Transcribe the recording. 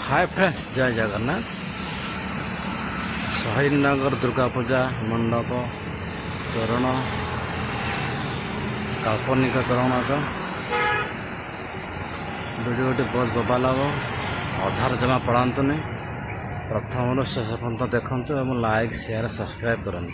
Hi friends, जय जगन्नाथ। शहीदनगर दुर्गा पूजा मंडप तोरण काल्पनिक तोरण भिडियोटी बहुत बबाल हम अधार जमा पढ़ातुनि प्रथम शेष पर्यंत देखूँ और लाइक शेयर सब्सक्राइब करूँ।